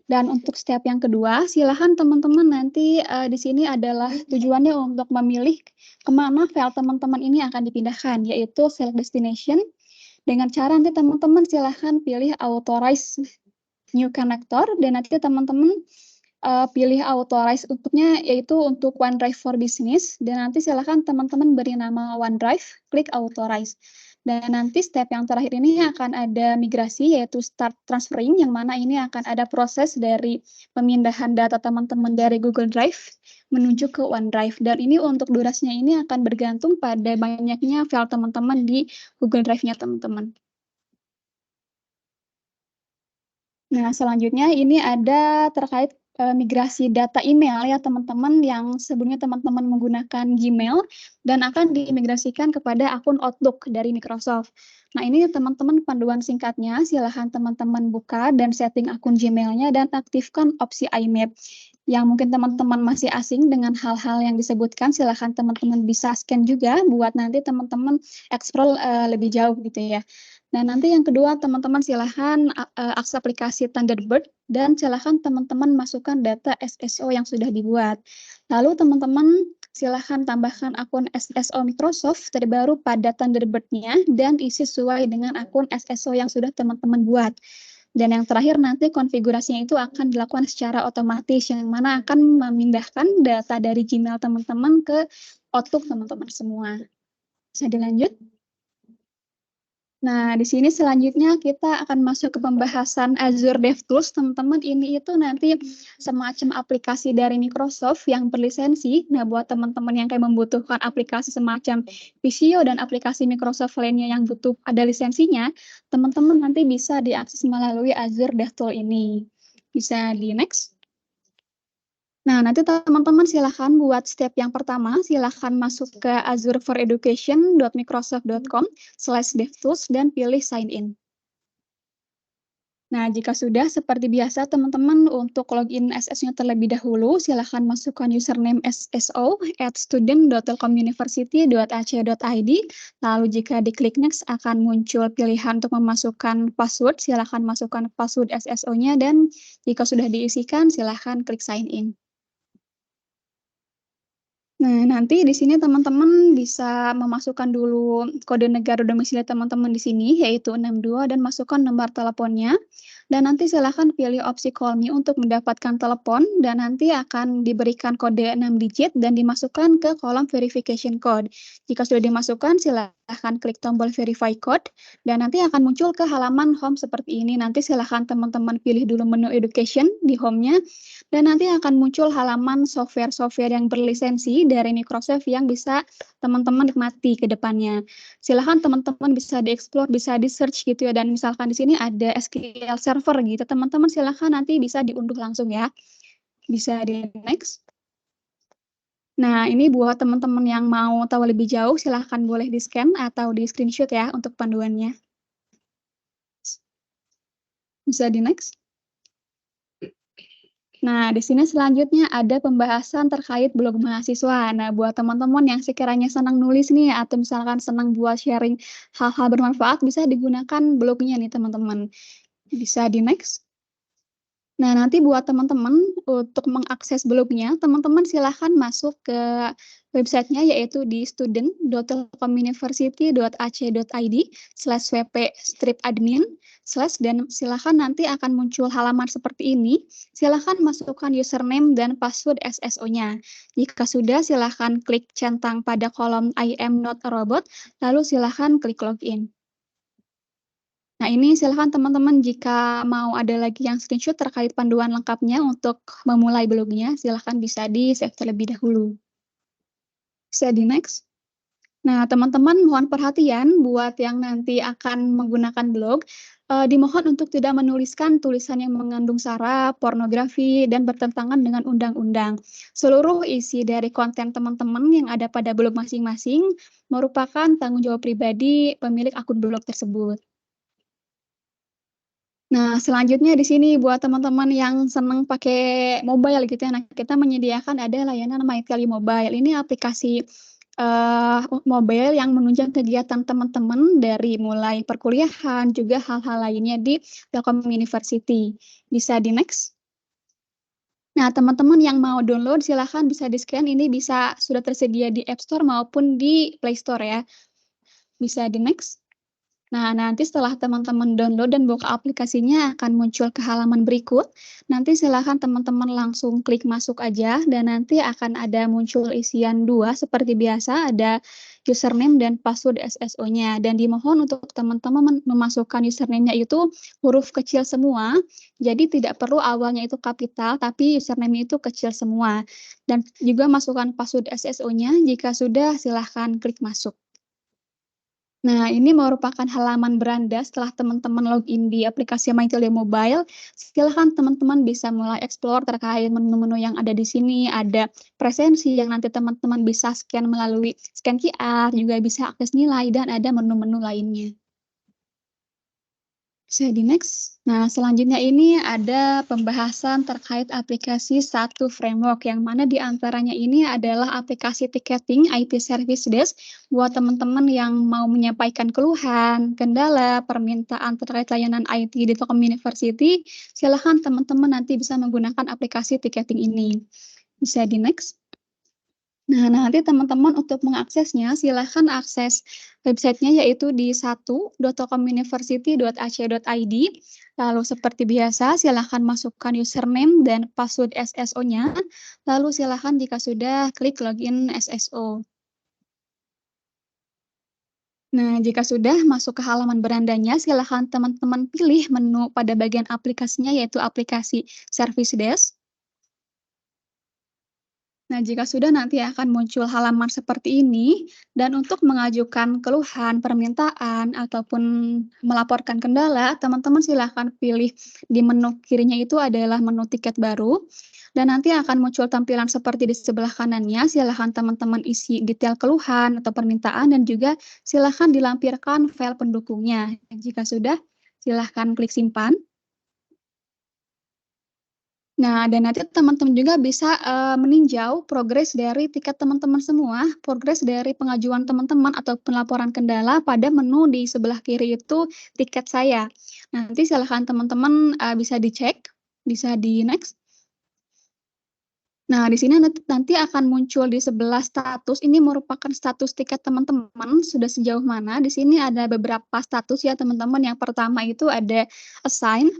S5: Dan untuk step yang kedua, silahkan teman-teman nanti di sini adalah tujuannya untuk memilih kemana file teman-teman ini akan dipindahkan, yaitu select destination. Dengan cara nanti teman-teman silahkan pilih authorize new connector, dan nanti teman-teman pilih authorize untuknya yaitu untuk OneDrive for Business, dan nanti silahkan teman-teman beri nama OneDrive, klik authorize. Dan nanti step yang terakhir ini akan ada migrasi yaitu start transferring, yang mana ini akan ada proses dari pemindahan data teman-teman dari Google Drive menuju ke OneDrive. Dan ini untuk durasinya ini akan bergantung pada banyaknya file teman-teman di Google Drive-nya teman-teman. Nah, selanjutnya ini ada terkait migrasi data email ya teman-teman, yang sebelumnya teman-teman menggunakan Gmail dan akan diimigrasikan kepada akun Outlook dari Microsoft. Nah, ini teman-teman panduan singkatnya, silahkan teman-teman buka dan setting akun Gmail-nya dan aktifkan opsi IMAP. Yang mungkin teman-teman masih asing dengan hal-hal yang disebutkan, silahkan teman-teman bisa scan juga buat nanti teman-teman explore lebih jauh gitu ya. Dan nanti yang kedua, teman-teman silahkan akses aplikasi Thunderbird dan silahkan teman-teman masukkan data SSO yang sudah dibuat. Lalu teman-teman silahkan tambahkan akun SSO Microsoft terbaru pada Thunderbird-nya dan isi sesuai dengan akun SSO yang sudah teman-teman buat. Dan yang terakhir nanti konfigurasinya itu akan dilakukan secara otomatis, yang mana akan memindahkan data dari Gmail teman-teman ke Outlook teman-teman semua. Bisa dilanjut? Nah, di sini selanjutnya kita akan masuk ke pembahasan Azure DevTools, teman-teman. Ini itu nanti semacam aplikasi dari Microsoft yang berlisensi. Nah, buat teman-teman yang kayak membutuhkan aplikasi semacam Visio dan aplikasi Microsoft lainnya yang butuh ada lisensinya, teman-teman nanti bisa diakses melalui Azure DevTools ini. Bisa di next. Nah, nanti teman-teman silahkan buat step yang pertama, silahkan masuk ke azureforeducation.microsoft.com/devtools dan pilih sign in. Nah, jika sudah, seperti biasa teman-teman untuk login SS-nya terlebih dahulu, silahkan masukkan username sso@student.telkomuniversity.ac.id. Lalu jika diklik next akan muncul pilihan untuk memasukkan password, silahkan masukkan password SSO-nya dan jika sudah diisikan silahkan klik sign in. Nah, nanti di sini teman-teman bisa memasukkan dulu kode negara domisili teman-teman di sini, yaitu 62, dan masukkan nomor teleponnya. Dan nanti silahkan pilih opsi call me untuk mendapatkan telepon, dan nanti akan diberikan kode 6 digit dan dimasukkan ke kolom verification code. Jika sudah dimasukkan, silahkan klik tombol verify code, dan nanti akan muncul ke halaman home seperti ini. Nanti silahkan teman-teman pilih dulu menu education di home-nya, dan nanti akan muncul halaman software-software yang berlisensi dari Microsoft yang bisa teman-teman nikmati ke depannya. Silahkan teman-teman bisa dieksplor, bisa di-search gitu ya. Dan misalkan di sini ada SQL Server gitu, teman-teman silahkan nanti bisa diunduh langsung ya. Bisa di next. Nah, ini buat teman-teman yang mau tahu lebih jauh, silahkan boleh di-scan atau di-screenshot ya untuk panduannya. Bisa di next. Nah, di sini selanjutnya ada pembahasan terkait blog mahasiswa. Nah, buat teman-teman yang sekiranya senang nulis nih, atau misalkan senang buat sharing hal-hal bermanfaat, bisa digunakan blognya nih, teman-teman. Bisa di next. Nah, nanti buat teman-teman untuk mengakses blognya, teman-teman silahkan masuk ke websitenya, yaitu di student.telkomuniversity.ac.id/wp-admin/ dan silahkan nanti akan muncul halaman seperti ini. Silahkan masukkan username dan password SSO-nya. Jika sudah, silahkan klik centang pada kolom I am not a robot, lalu silahkan klik login. Nah, ini silahkan teman-teman jika mau ada lagi yang screenshot terkait panduan lengkapnya untuk memulai blognya, silahkan bisa di-save terlebih dahulu. Bisa di next. Nah, teman-teman mohon perhatian buat yang nanti akan menggunakan blog, dimohon untuk tidak menuliskan tulisan yang mengandung sara, pornografi, dan bertentangan dengan undang-undang. Seluruh isi dari konten teman-teman yang ada pada blog masing-masing merupakan tanggung jawab pribadi pemilik akun blog tersebut. Nah, selanjutnya di sini buat teman-teman yang senang pakai mobile gitu ya, nah kita menyediakan ada layanan MyTeli Mobile. Ini aplikasi mobile yang menunjang kegiatan teman-teman dari mulai perkuliahan, juga hal-hal lainnya di Telkom University. Bisa di next. Nah, teman-teman yang mau download silahkan bisa di-scan, ini bisa sudah tersedia di App Store maupun di Play Store ya. Bisa di next. Nah, nanti setelah teman-teman download dan buka aplikasinya akan muncul ke halaman berikut. Nanti silahkan teman-teman langsung klik masuk aja dan nanti akan ada muncul isian 2 seperti biasa, ada username dan password SSO-nya. Dan dimohon untuk teman-teman memasukkan username-nya itu huruf kecil semua. Jadi tidak perlu awalnya itu kapital, tapi username itu kecil semua. Dan juga masukkan password SSO-nya. Jika sudah, silahkan klik masuk. Nah, ini merupakan halaman beranda setelah teman-teman login di aplikasi MyTeli Mobile. Silahkan teman-teman bisa mulai explore terkait menu-menu yang ada di sini. Ada presensi yang nanti teman-teman bisa scan melalui scan QR, juga bisa akses nilai, dan ada menu-menu lainnya. Bisa di next. Nah, selanjutnya ini ada pembahasan terkait aplikasi satu framework, yang mana di antaranya ini adalah aplikasi ticketing IT Service Desk buat teman-teman yang mau menyampaikan keluhan, kendala, permintaan terkait layanan IT di Telkom University. Silahkan teman-teman nanti bisa menggunakan aplikasi ticketing ini. Bisa di next. Nah, nanti teman-teman untuk mengaksesnya, silahkan akses websitenya yaitu di 1.telkomuniversity.ac.id. Lalu seperti biasa, silahkan masukkan username dan password SSO-nya. Lalu silahkan jika sudah, klik login SSO. Nah, jika sudah masuk ke halaman berandanya, silahkan teman-teman pilih menu pada bagian aplikasinya yaitu aplikasi Service Desk. Nah, jika sudah nanti akan muncul halaman seperti ini, dan untuk mengajukan keluhan, permintaan, ataupun melaporkan kendala, teman-teman silahkan pilih di menu kirinya itu adalah menu tiket baru, dan nanti akan muncul tampilan seperti di sebelah kanannya. Silahkan teman-teman isi detail keluhan atau permintaan, dan juga silahkan dilampirkan file pendukungnya. Jika sudah, silahkan klik simpan. Nah, dan nanti teman-teman juga bisa meninjau progres dari tiket teman-teman semua, progres dari pengajuan teman-teman atau pelaporan kendala pada menu di sebelah kiri itu tiket saya. Nanti silahkan teman-teman bisa dicek, bisa di next. Nah, di sini nanti akan muncul di sebelah status, ini merupakan status tiket teman-teman, sudah sejauh mana. Di sini ada beberapa status ya teman-teman. Yang pertama itu ada assign,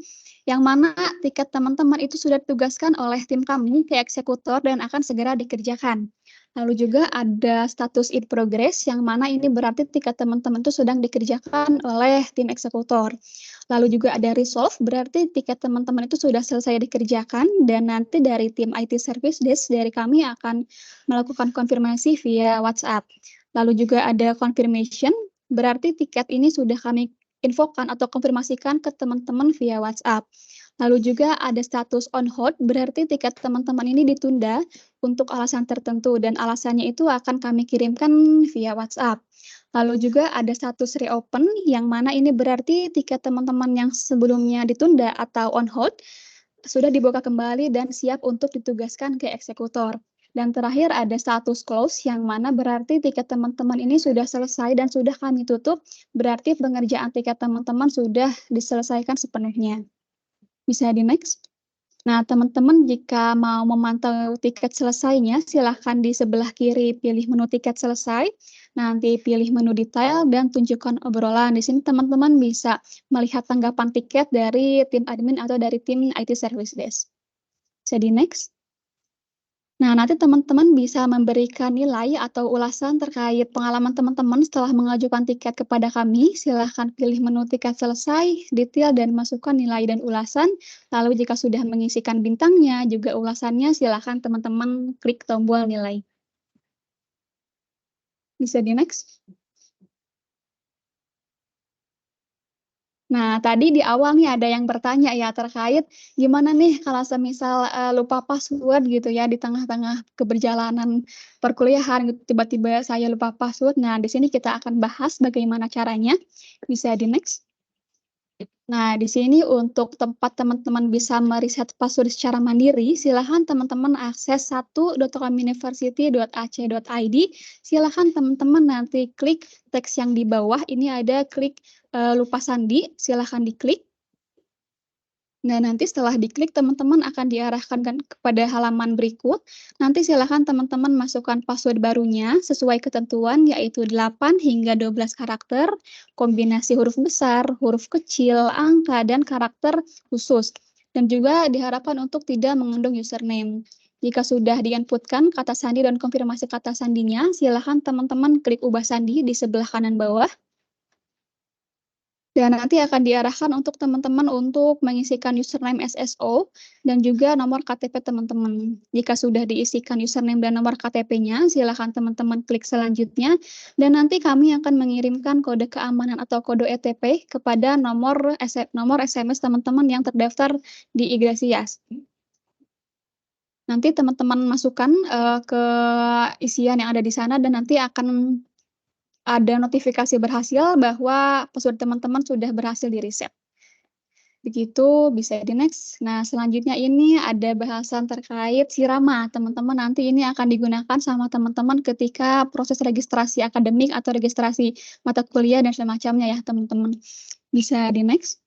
S5: yang mana tiket teman-teman itu sudah ditugaskan oleh tim kami ke eksekutor dan akan segera dikerjakan. Lalu juga ada status in progress, yang mana ini berarti tiket teman-teman itu sedang dikerjakan oleh tim eksekutor. Lalu juga ada resolve, berarti tiket teman-teman itu sudah selesai dikerjakan dan nanti dari tim IT Service Desk dari kami akan melakukan konfirmasi via WhatsApp. Lalu juga ada confirmation, berarti tiket ini sudah kami infokan atau konfirmasikan ke teman-teman via WhatsApp. Lalu juga ada status on hold, berarti tiket teman-teman ini ditunda untuk alasan tertentu dan alasannya itu akan kami kirimkan via WhatsApp. Lalu juga ada status reopen, yang mana ini berarti tiket teman-teman yang sebelumnya ditunda atau on hold sudah dibuka kembali dan siap untuk ditugaskan ke eksekutor. Dan terakhir ada status close, yang mana berarti tiket teman-teman ini sudah selesai dan sudah kami tutup, berarti pengerjaan tiket teman-teman sudah diselesaikan sepenuhnya. Bisa di next. Nah, teman-teman jika mau memantau tiket selesainya, silahkan di sebelah kiri pilih menu tiket selesai, nanti pilih menu detail dan tunjukkan obrolan. Di sini teman-teman bisa melihat tanggapan tiket dari tim admin atau dari tim IT Service Desk. Bisa di next. Nah, nanti teman-teman bisa memberikan nilai atau ulasan terkait pengalaman teman-teman setelah mengajukan tiket kepada kami. Silahkan pilih menu tiket selesai, detail, dan masukkan nilai dan ulasan. Lalu jika sudah mengisikan bintangnya, juga ulasannya, silahkan teman-teman klik tombol nilai. Bisa di next. Nah, tadi di awal nih ada yang bertanya ya terkait gimana nih kalau semisal lupa password gitu ya di tengah-tengah keberjalanan perkuliahan gitu, tiba-tiba saya lupa password. Nah, di sini kita akan bahas bagaimana caranya. Bisa di next. Nah, di sini untuk tempat teman-teman bisa mereset password secara mandiri, silahkan teman-teman akses 1.communiversity.ac.id. Silahkan teman-teman nanti klik teks yang di bawah, ini ada klik lupa sandi, silahkan diklik. Nah, nanti setelah diklik, teman-teman akan diarahkan kepada halaman berikut. Nanti silahkan teman-teman masukkan password barunya sesuai ketentuan, yaitu 8 hingga 12 karakter, kombinasi huruf besar, huruf kecil, angka, dan karakter khusus. Dan juga diharapkan untuk tidak mengandung username. Jika sudah diinputkan kata sandi dan konfirmasi kata sandinya, silahkan teman-teman klik ubah sandi di sebelah kanan bawah. Dan nanti akan diarahkan untuk teman-teman untuk mengisikan username SSO dan juga nomor KTP teman-teman. Jika sudah diisikan username dan nomor KTP-nya, silakan teman-teman klik selanjutnya. Dan nanti kami akan mengirimkan kode keamanan atau kode ETP kepada nomor SMS teman-teman yang terdaftar di Igrasias. Nanti teman-teman masukkan ke isian yang ada di sana dan nanti akan ada notifikasi berhasil bahwa password teman-teman sudah berhasil di-reset. Begitu, bisa di next. Nah, selanjutnya ini ada bahasan terkait sirama. Teman-teman nanti ini akan digunakan sama teman-teman ketika proses registrasi akademik atau registrasi mata kuliah dan semacamnya ya, teman-teman. Bisa di next.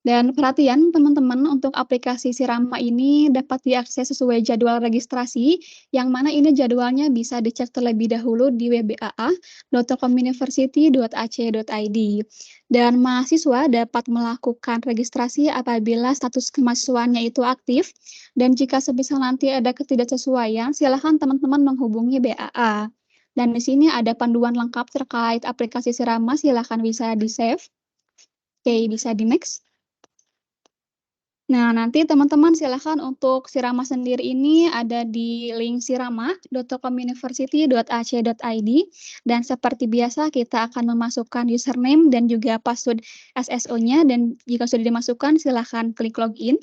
S5: Dan perhatian teman-teman, untuk aplikasi Sirama ini dapat diakses sesuai jadwal registrasi, yang mana ini jadwalnya bisa dicek terlebih dahulu di wbaa.communiversity.ac.id. Dan mahasiswa dapat melakukan registrasi apabila status kemahasiswaannya itu aktif, dan jika semisal nanti ada ketidaksesuaian, silakan teman-teman menghubungi BAA. Dan di sini ada panduan lengkap terkait aplikasi Sirama, silakan bisa di-save. Oke, bisa di next. Nah, nanti teman-teman silakan untuk Sirama sendiri ini ada di link sirama.communiversity.ac.id, dan seperti biasa kita akan memasukkan username dan juga password SSO-nya, dan jika sudah dimasukkan silakan klik login.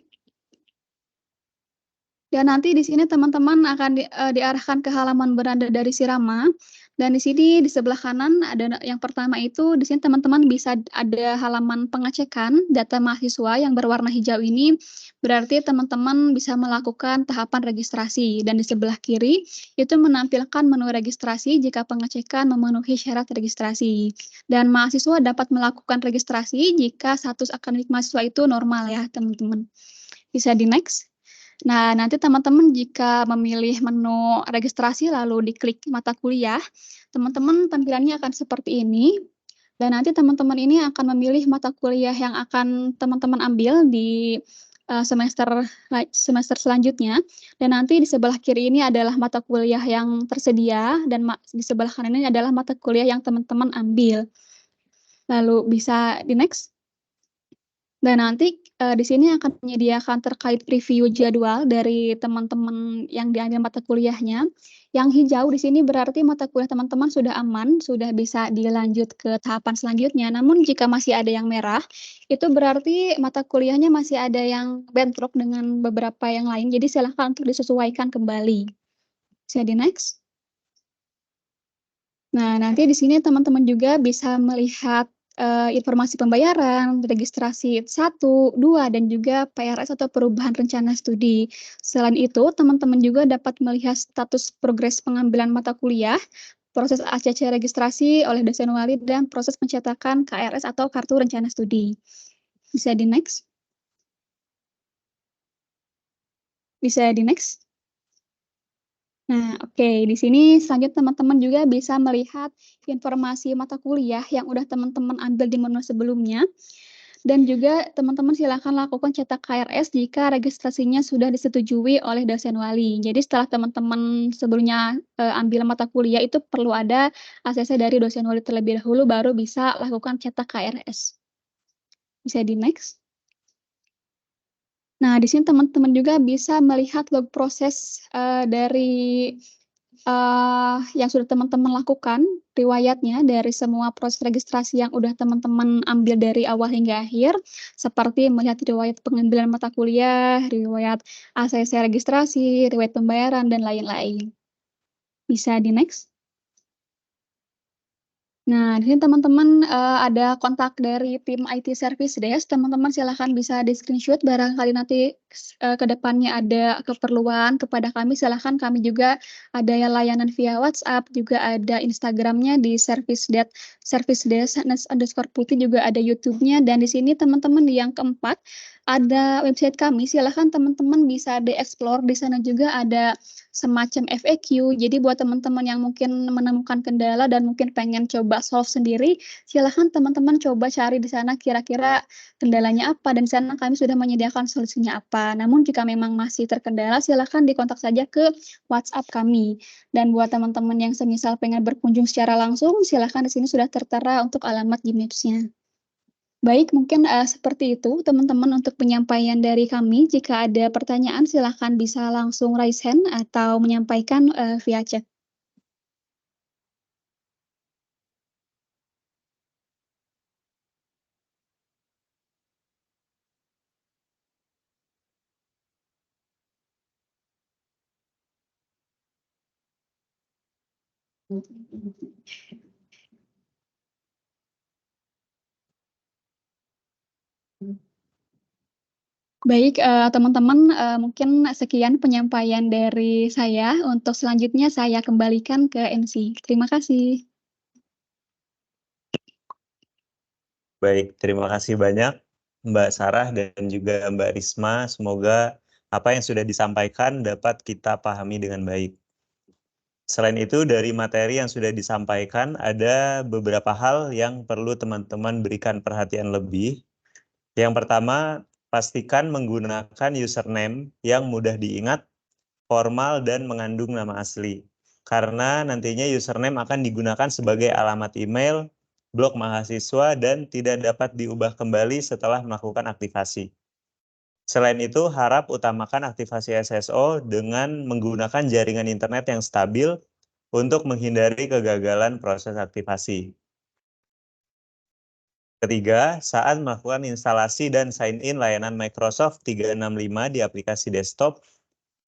S5: Dan nanti di sini teman-teman akan diarahkan ke halaman beranda dari Sirama. Dan di sini di sebelah kanan ada yang pertama itu, di sini teman-teman bisa ada halaman pengecekan data mahasiswa yang berwarna hijau ini, berarti teman-teman bisa melakukan tahapan registrasi. Dan di sebelah kiri itu menampilkan menu registrasi jika pengecekan memenuhi syarat registrasi. Dan mahasiswa dapat melakukan registrasi jika status akademik mahasiswa itu normal ya teman-teman. Bisa di next. Nah, nanti teman-teman jika memilih menu registrasi lalu diklik mata kuliah, teman-teman tampilannya akan seperti ini. Dan nanti teman-teman ini akan memilih mata kuliah yang akan teman-teman ambil di semester selanjutnya. Dan nanti di sebelah kiri ini adalah mata kuliah yang tersedia dan di sebelah kanan ini adalah mata kuliah yang teman-teman ambil. Lalu bisa di next. Dan nanti di sini akan menyediakan terkait preview jadwal dari teman-teman yang diambil mata kuliahnya. Yang hijau di sini berarti mata kuliah teman-teman sudah aman, sudah bisa dilanjut ke tahapan selanjutnya. Namun jika masih ada yang merah, itu berarti mata kuliahnya masih ada yang bentrok dengan beberapa yang lain. Jadi silahkan untuk disesuaikan kembali. Bisa di next. Nah, nanti di sini teman-teman juga bisa melihat informasi pembayaran, registrasi 1, 2, dan juga PRS atau perubahan rencana studi. Selain itu, teman-teman juga dapat melihat status progres pengambilan mata kuliah, proses ACC registrasi oleh dosen wali, dan proses pencetakan KRS atau kartu rencana studi. Bisa di next. Bisa di next. Nah, oke. Di sini selanjutnya teman-teman juga bisa melihat informasi mata kuliah yang udah teman-teman ambil di menu sebelumnya. Dan juga teman-teman silakan lakukan cetak KRS jika registrasinya sudah disetujui oleh dosen wali. Jadi setelah teman-teman sebelumnya ambil mata kuliah itu perlu ada ACC dari dosen wali terlebih dahulu baru bisa lakukan cetak KRS. Bisa di next. Nah, di sini teman-teman juga bisa melihat log proses dari yang sudah teman-teman lakukan, riwayatnya dari semua proses registrasi yang udah teman-teman ambil dari awal hingga akhir, seperti melihat riwayat pengambilan mata kuliah, riwayat ACC registrasi, riwayat pembayaran, dan lain-lain. Bisa di next. Nah, di sini teman-teman ada kontak dari tim IT Service Desk. Teman-teman silahkan bisa di-screenshot barangkali nanti ke depannya ada keperluan kepada kami. Silahkan, kami juga ada layanan via WhatsApp, juga ada Instagramnya di Service Desk _ Putih, juga ada YouTube-nya. Dan di sini teman-teman yang keempat ada website kami. Silahkan teman-teman bisa di-explore. Di sana juga ada semacam FAQ. Jadi buat teman-teman yang mungkin menemukan kendala dan mungkin pengen coba solve sendiri, silahkan teman-teman coba cari di sana kira-kira kendalanya apa, dan di sana kami sudah menyediakan solusinya apa. Namun jika memang masih terkendala, silahkan dikontak saja ke WhatsApp kami. Dan buat teman-teman yang semisal pengen berkunjung secara langsung, silahkan di sini sudah tertera untuk alamat Gmaps-nya. Baik, mungkin seperti itu teman-teman untuk penyampaian dari kami. Jika ada pertanyaan, silahkan bisa langsung raise hand atau menyampaikan via chat. Baik, teman-teman, mungkin sekian penyampaian dari saya. Untuk selanjutnya saya kembalikan ke MC. Terima kasih.
S1: Baik, terima kasih banyak Mbak Sarah dan juga Mbak Risma. Semoga apa yang sudah disampaikan dapat kita pahami dengan baik. Selain itu, dari materi yang sudah disampaikan, ada beberapa hal yang perlu teman-teman berikan perhatian lebih. Yang pertama, pastikan menggunakan username yang mudah diingat, formal, dan mengandung nama asli. Karena nantinya username akan digunakan sebagai alamat email, blog mahasiswa, dan tidak dapat diubah kembali setelah melakukan aktivasi. Selain itu, harap utamakan aktivasi SSO dengan menggunakan jaringan internet yang stabil untuk menghindari kegagalan proses aktivasi. Ketiga, saat melakukan instalasi dan sign in layanan Microsoft 365 di aplikasi desktop,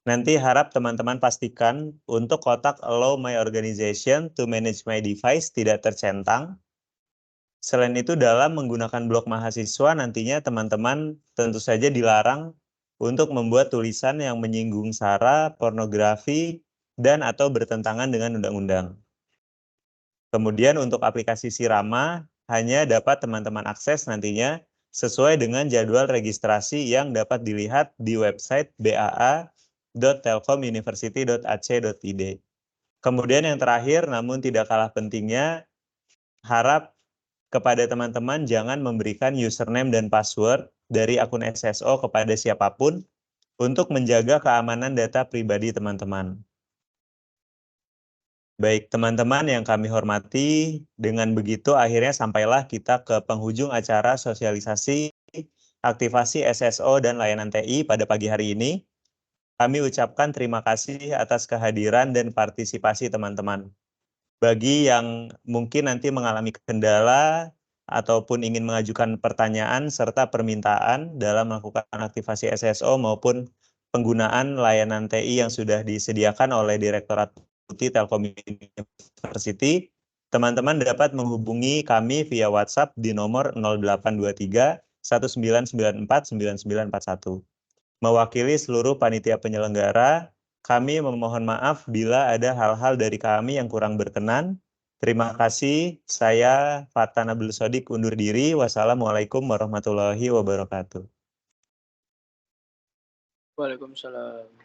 S1: nanti harap teman-teman pastikan untuk kotak Allow My Organization to Manage My Device tidak tercentang. Selain itu, dalam menggunakan blog mahasiswa, nantinya teman-teman tentu saja dilarang untuk membuat tulisan yang menyinggung sara, pornografi, dan atau bertentangan dengan undang-undang. Kemudian untuk aplikasi Sirama, hanya dapat teman-teman akses nantinya sesuai dengan jadwal registrasi yang dapat dilihat di website baa.telkomuniversity.ac.id. Kemudian yang terakhir, namun tidak kalah pentingnya, harap kepada teman-teman jangan memberikan username dan password dari akun SSO kepada siapapun untuk menjaga keamanan data pribadi teman-teman. Baik, teman-teman yang kami hormati, dengan begitu akhirnya sampailah kita ke penghujung acara sosialisasi aktivasi SSO dan layanan TI pada pagi hari ini. Kami ucapkan terima kasih atas kehadiran dan partisipasi teman-teman. Bagi yang mungkin nanti mengalami kendala ataupun ingin mengajukan pertanyaan serta permintaan dalam melakukan aktivasi SSO maupun penggunaan layanan TI yang sudah disediakan oleh Direktorat Putih Telkom University, teman-teman dapat menghubungi kami via WhatsApp di nomor 0823 1994 9941. Mewakili seluruh panitia penyelenggara, kami memohon maaf bila ada hal-hal dari kami yang kurang berkenan. Terima kasih. Saya Fatan Abdul Sodik undur diri. Wassalamualaikum warahmatullahi wabarakatuh.
S6: Waalaikumsalam.